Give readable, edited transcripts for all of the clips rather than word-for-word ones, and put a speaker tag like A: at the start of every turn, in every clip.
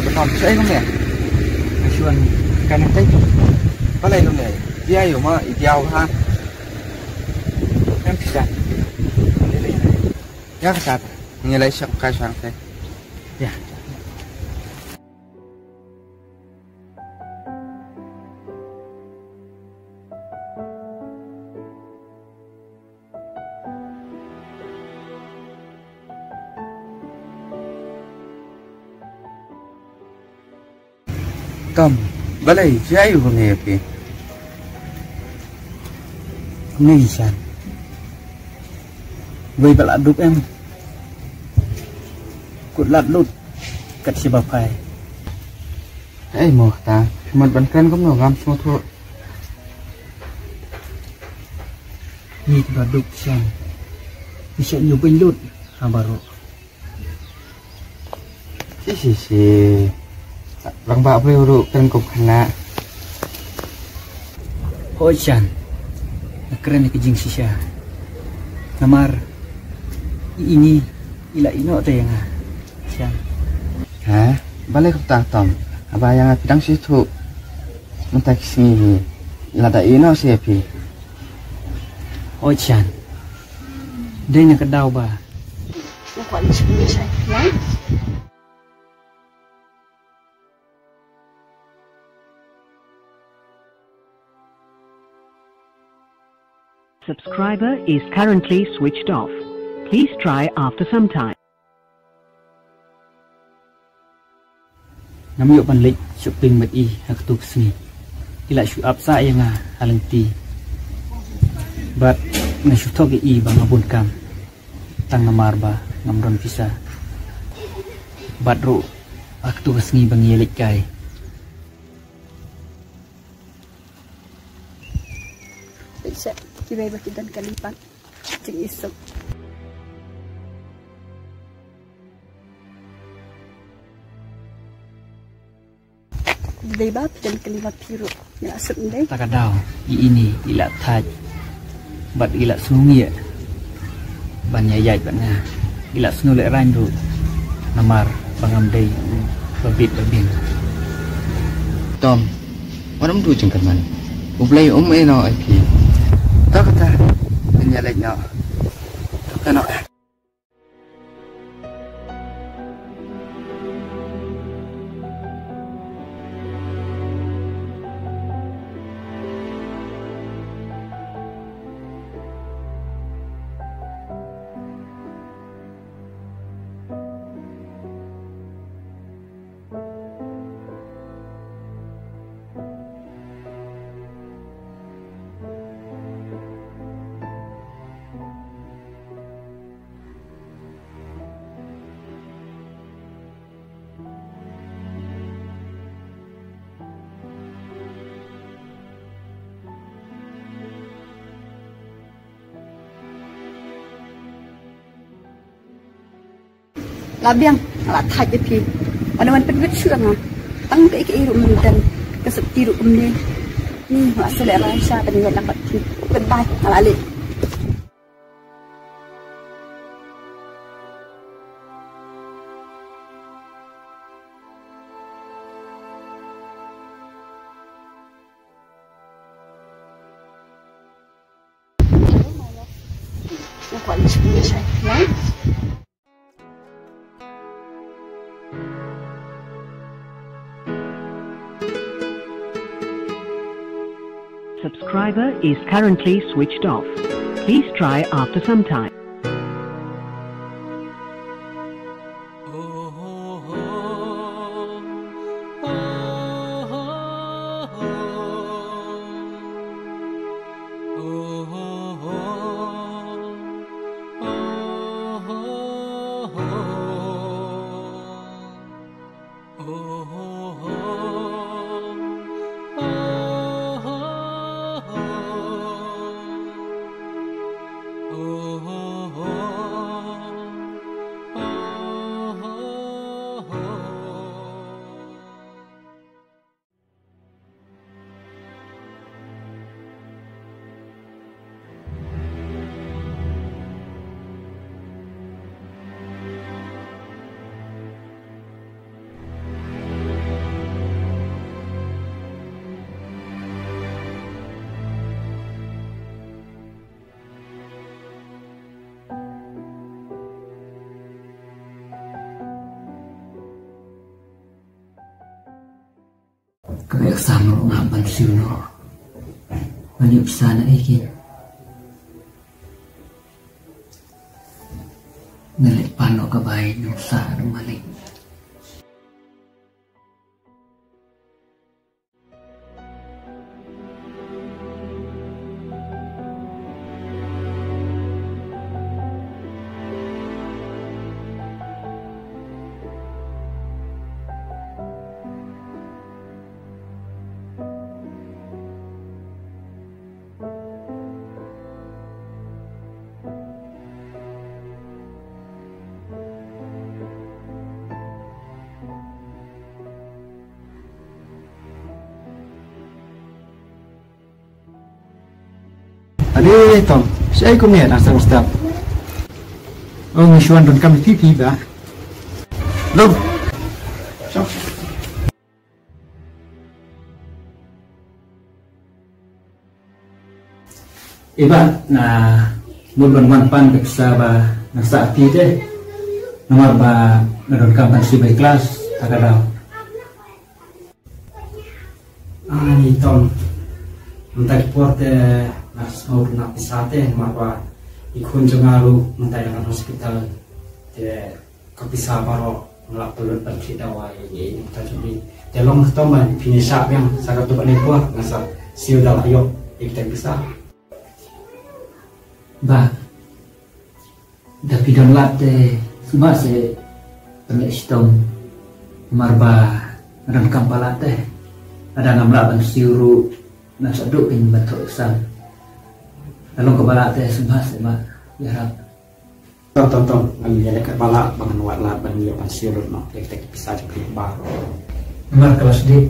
A: nè bật hòm chơi không nè chuan cái này tết có này luôn nè dia hiểu mà ideal ha em bisa ya kesat nilai sangka sangka ya Tom, balai jai ho nge pe. Ngi san. Với bạn đúc em. Cột lạt lụt cắt si bà phai. Eh mo ta, mình vẫn cần cũng ngam semua thôi. Ni ba đúc san. Bisa nyubin lut habaro. Si. Bang bak peluru kan kau kena. Oh Chan, keren ni kejing sisa. Namar ini ila ino tu yang Chan. Hah? Balik kau tak Tom. Apa yang bidang situ? Mentah sini. Ila dah ino siapa? Oh Chan, dia nak kedau ba.
B: Kau ni semua saya.
C: Subscriber is currently switched off. Please try after some time.
D: Nama yuk panlik shopping mat I hak tu sini. Ila shu apsa yang halenti. But na shu toge I bang abun kam. Tang namar ba ngamron visa. But ro hak tu sini bang yelik kai.
B: Bisa kita bagi dan kalipat cing isok. Debab dan kalimat biru yang asal ini.
D: Tak ada ini ila taj. Bat ila sungi ban yayai bannya. Ila sunule randu namar bangam day babit babin.
A: Tom, orang tu jengkel mana? Ublay eno api. Tak kata menyalek no. Tak no.
B: Labiang alat taj api. Mana penwet syurang tang ke iru mendan kesep tiru ni. Ni asal Raisa penwet dapat bentai alale. Kau ni semua saya.
C: Subscriber is currently switched off. Please try after some time.
E: Oh
D: Mek sang ngapan siuno. Banyak sana ikin. Ngelik pano kabay ng sa maling.
A: Ade Tom, saya kumia asal ustaz. Oh, ngisuan don kami TV ba? Dom. So.
D: Iba na mulban manpan beksa ba na sa ati deh. Nomor ba na don kapan si by class tagadaw.
E: Ni Tom, mentai porte nas mau nak pisate marwa ikun jengalu mentai dengan hospital te kapisa baro ngelak pelun percita wai ini kita jadi telong toman pinisa yang sangat tu bani puah ngasa siu dal ayo kita bisa
D: Ba. Tapi don late semua se pemik stom marba dan kampalate ada ngamla ban siuru nasa duk pin batok sam. Lalu kepala teh semua sema ya rap.
E: Tom ngambil ya dekat bala bangan watla ban yo pasir no kita bisa jadi baro
D: Mar kelas di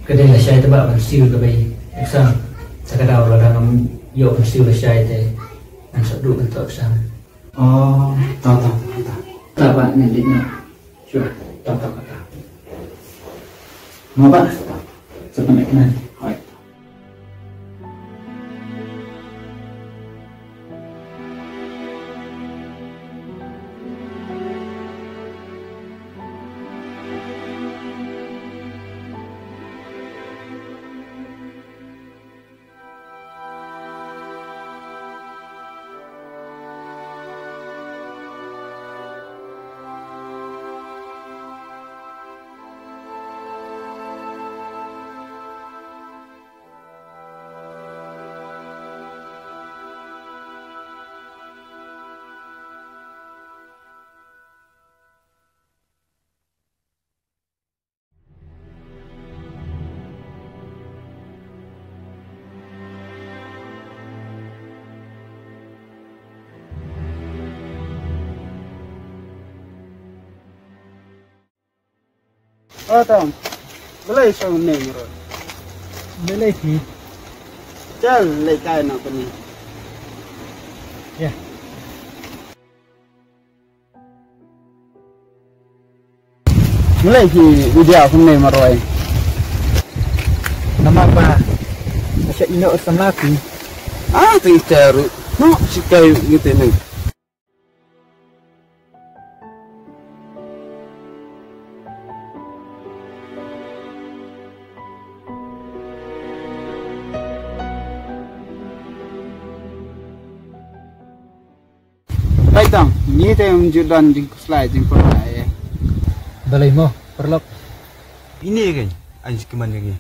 D: kedai lah saya tebak ban siu ke bayi. Sam sakadaw la dangam yo ban siu la saya teh nasa duk batok sam.
E: oh Tom
D: Tapak ngeditnya. Sure.
E: Tom
D: Mau pak? Sepenek nan.
A: Oh Tom, boleh song name rồi.
D: Boleh sih.
A: Chal lấy cái nào cái này.
D: Ya.
A: Mulai thì video không name rồi.
D: Nama apa? Masya ino asam lagi.
A: Ah, tu itu. No, si kayu gitu nih. Baik Tom, ni tu yang jualan jengkau selai jengkau saya.
D: Balai mo, perlok.
A: Ini kan, anjing kemana lagi?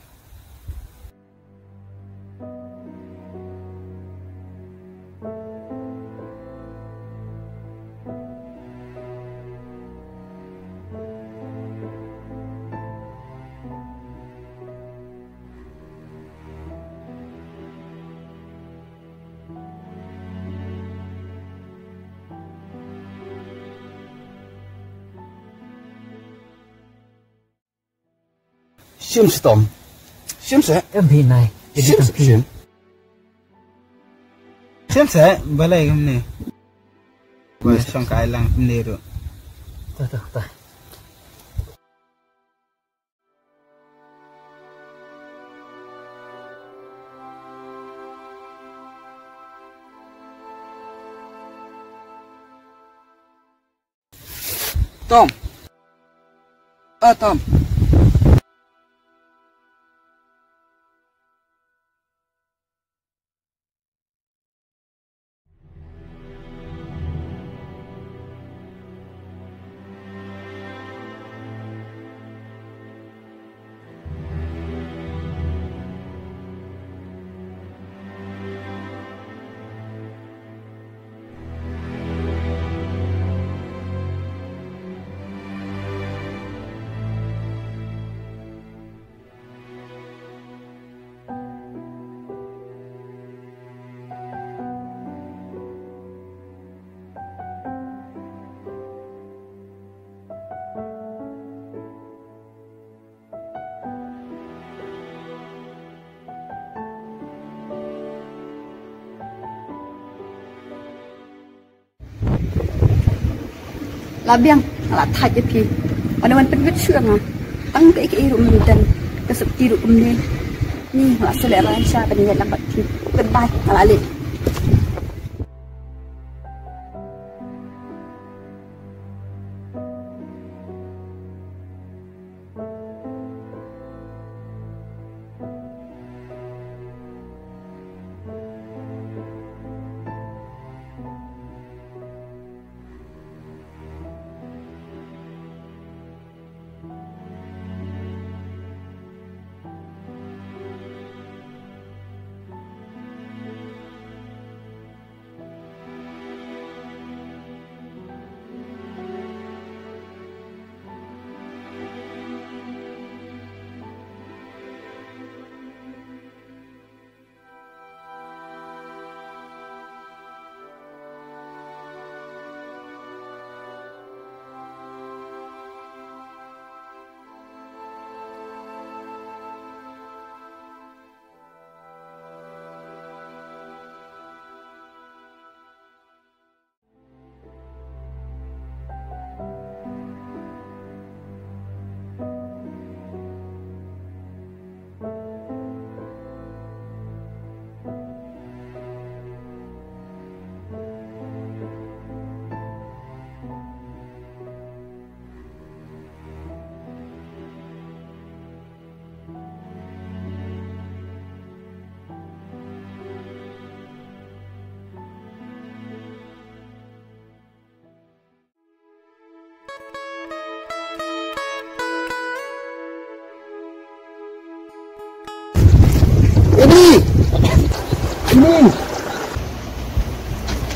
A: Xiêm sẽ tóm. Xiêm sẽ.
D: Em pin này.
A: Xiêm sẽ. Xiêm. Xiêm sẽ. Balai hôm nay. Buat sang kai lang ni rồi.
D: Tak.
A: Tom. Tom.
B: labiang ala thaj pi wan penwit syang tang ke iru mendan ke septiru umne ni wa selera sha ban ya lambat pi goodbye ala le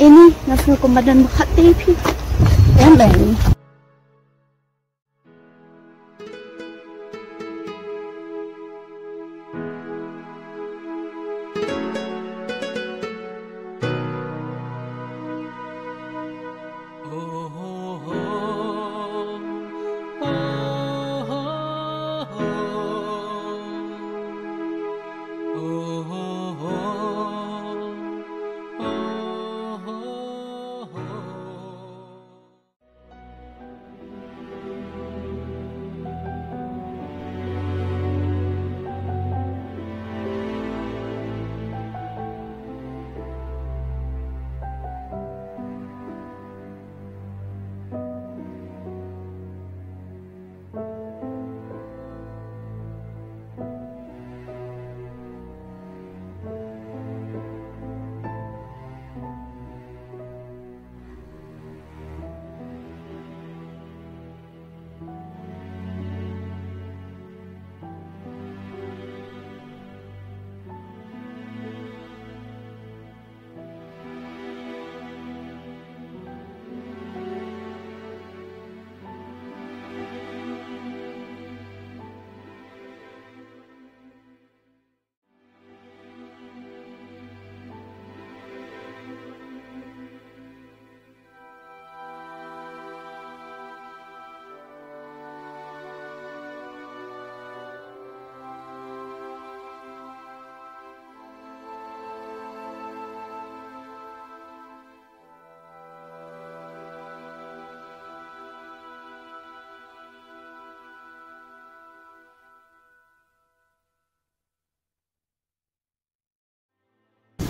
B: ini nafsu komandan hati pi yang lain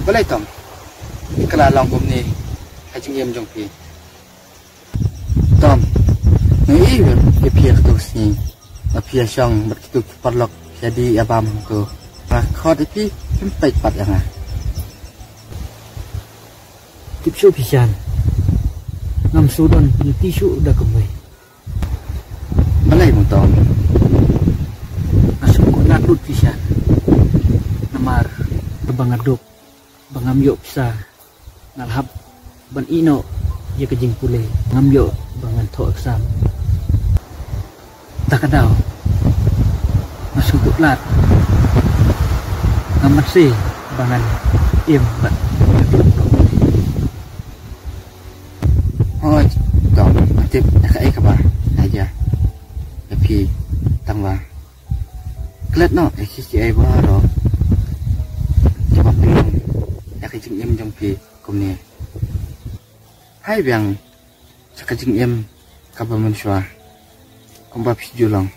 A: Boleh Tom, kalau long bom ni, hajung yam jong pi. Tom, ni pi tu sini, pi siang berkitu perlok jadi abam tu. Kau pi sampai pat yang ah.
D: Tipsu pisan. Ngam sudon ni tisu dah kemai.
A: Boleh mu Tom.
D: Asum ko nakut pisan. Namar tebang aduk. Bangamyo pisa nalhab ban ino ya kejing pule ngamyo bangan tho eksam takadaw masuk lat ngamat si bangan im bat
A: oh Tom aktif nak kabar aja tapi tangwa kelat no SCI baru coba pilih kajing em jong pi kom ni hai biang sa kajing em kabar mensyua kembap sijulong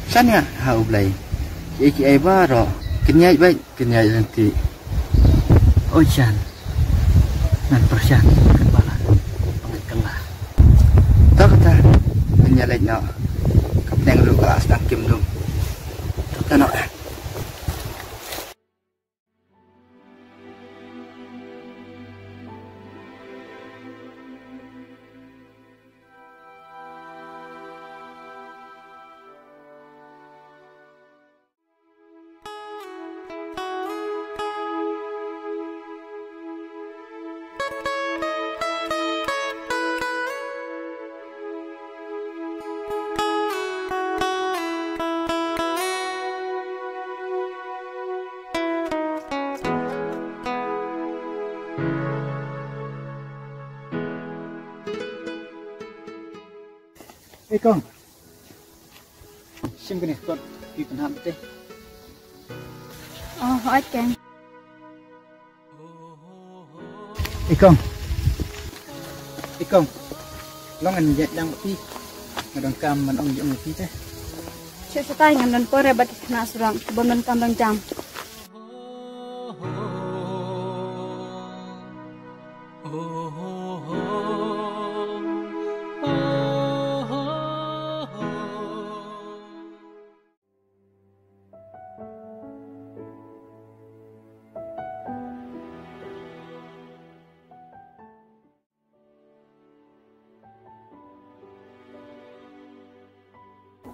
A: sana ha ublay iki ay baro kenyai baik kenyai nanti oh chan nan persyan kepala pengkelah tak kata kenyai no kapten lu ka astang kim dum tanok kong sim kene tot pi penham teh
B: oh hỏi keng
A: kong long an jet dang pi ngadang kam man ong jong pi teh
B: chuyện sẽ tay ngàn lần qua ra bật na surang bom lần tam đăng jam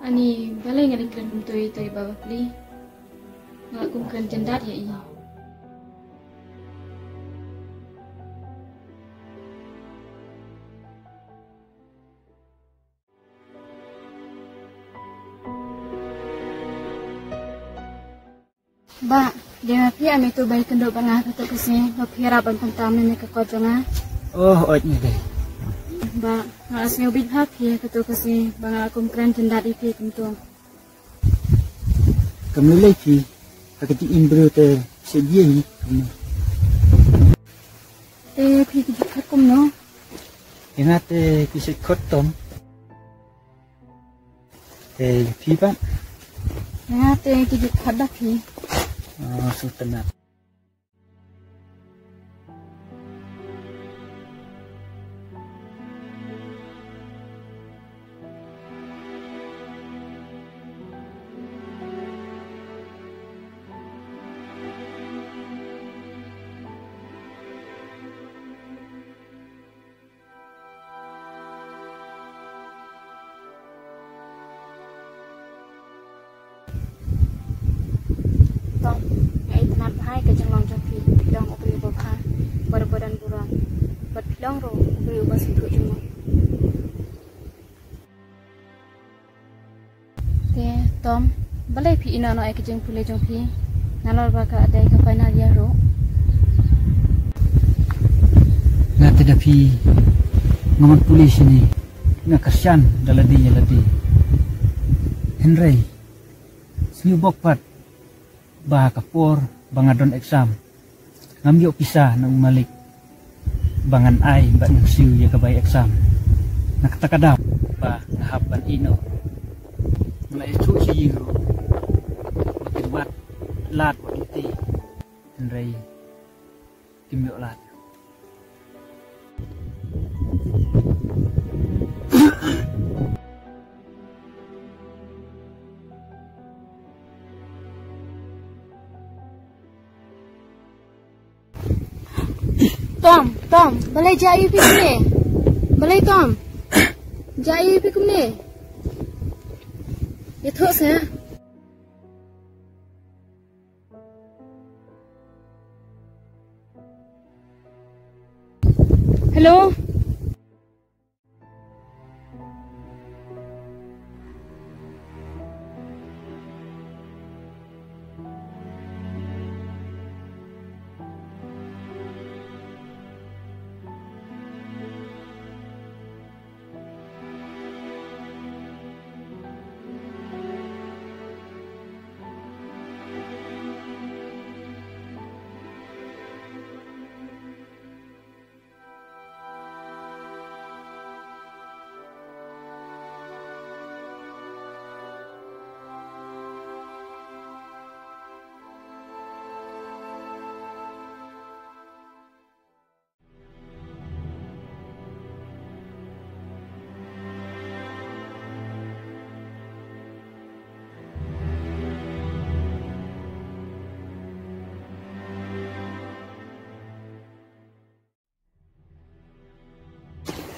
F: Ani balai ngali klan kumtoi toi baba pli nggak kumkan jendat ya i
B: ba dia pi ami tu bai kendo banga kata kese no phira ban tam ne ka ko janga
A: oh oj ni deh
B: ba ngas nyo bit ha phi kata kese banga kum kran jendat i pi kumtu
A: kami lagi pi akati imbro te sedia ni
B: phi ki khat kum no
A: ingat kisah kotom pi ban
B: ya te ki khat da phi
A: sultanat
B: tong ai tanam hai ke janglong jopi long opri bokha barbadan buran bat long ro opri ubas thu jumo te tom balai phi ina no ai ke jeng pule jong phi nalor ba ka adai ka final ya ro
A: ngate da pi ngaman polis ni na kasyan daladi Henry siu bokpat bah kapor bangadon exam ngamyo pisah nang malik bangan ai ba nang siu ya kabay exam nakatakadap ba nahapan ino mulai itu si yiro makin lat iti Henry kimyo lat
B: Tom, balai jai pi kumne. Balai Tom. Jai pi kumne. Ye thos ha. Hello.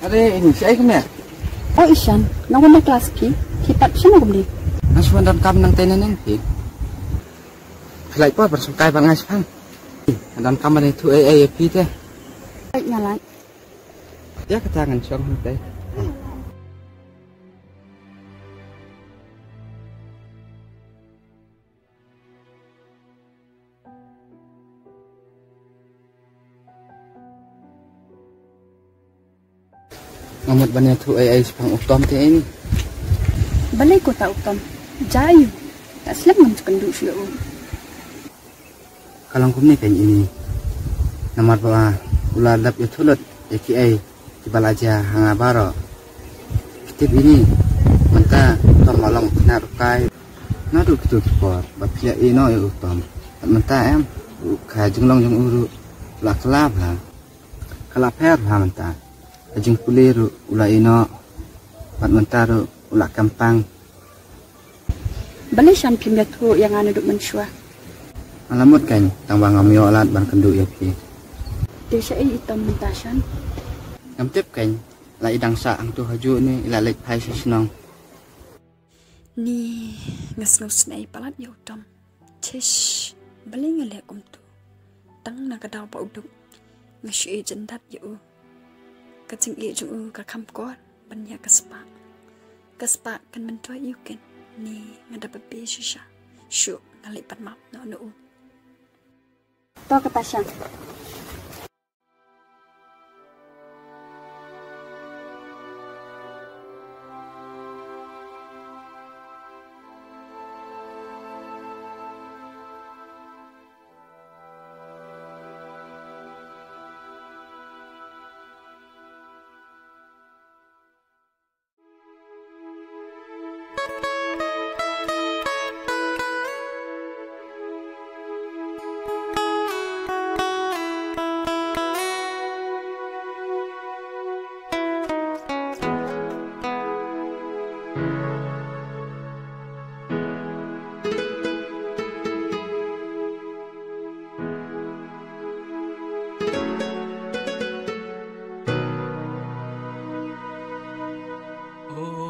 A: Ada ini si ai kemana?
B: Oh Ishan, nawan na kelas pi. Kipat siya mo kumli.
A: Nasuan dan kam nang tenen yang pi. Kelai pa bersungkai bangai sepang. Dan kam ada tu ai pi teh.
B: Baik ngalai.
A: Dia ketangan siang teh. Ngamut banyak tu ai sepang utom teh ini.
B: Balay ko ta utom. Jayu. Tak selap man kendu siya o.
A: Kalau kum ni kan ini. Namar ba uladap ya thulut eki ai tibal aja hanga baro. Kitip ini menta tom malong kena rukai. Nadu kitu sport ba pia ino ya utom. Menta em ka jenglong jeng uru la kelap ha. Kelap her ha menta. Ajeng puliru ula ino pat mentaru ula kampang.
B: Balay siyan pimya tu yang anu duk mensua.
A: Alamut kan tang bang amio alat ban kendu ya pi.
B: Dia siya ay itom mentasyan.
A: Ngamtip kan la idang sa ang tu haju ni ila lek pai senong.
B: Ni ngasnus na ipalat ya utom. Tish. Balay ngalek tu. Tang nakadaw pa uduk. Ngasyu jendat ya u. Kacing jung ka kampkor banyak kespak kan mentua yukin ni ngada bebe shisha syuk ngalipat map no to kata syang
G: Oh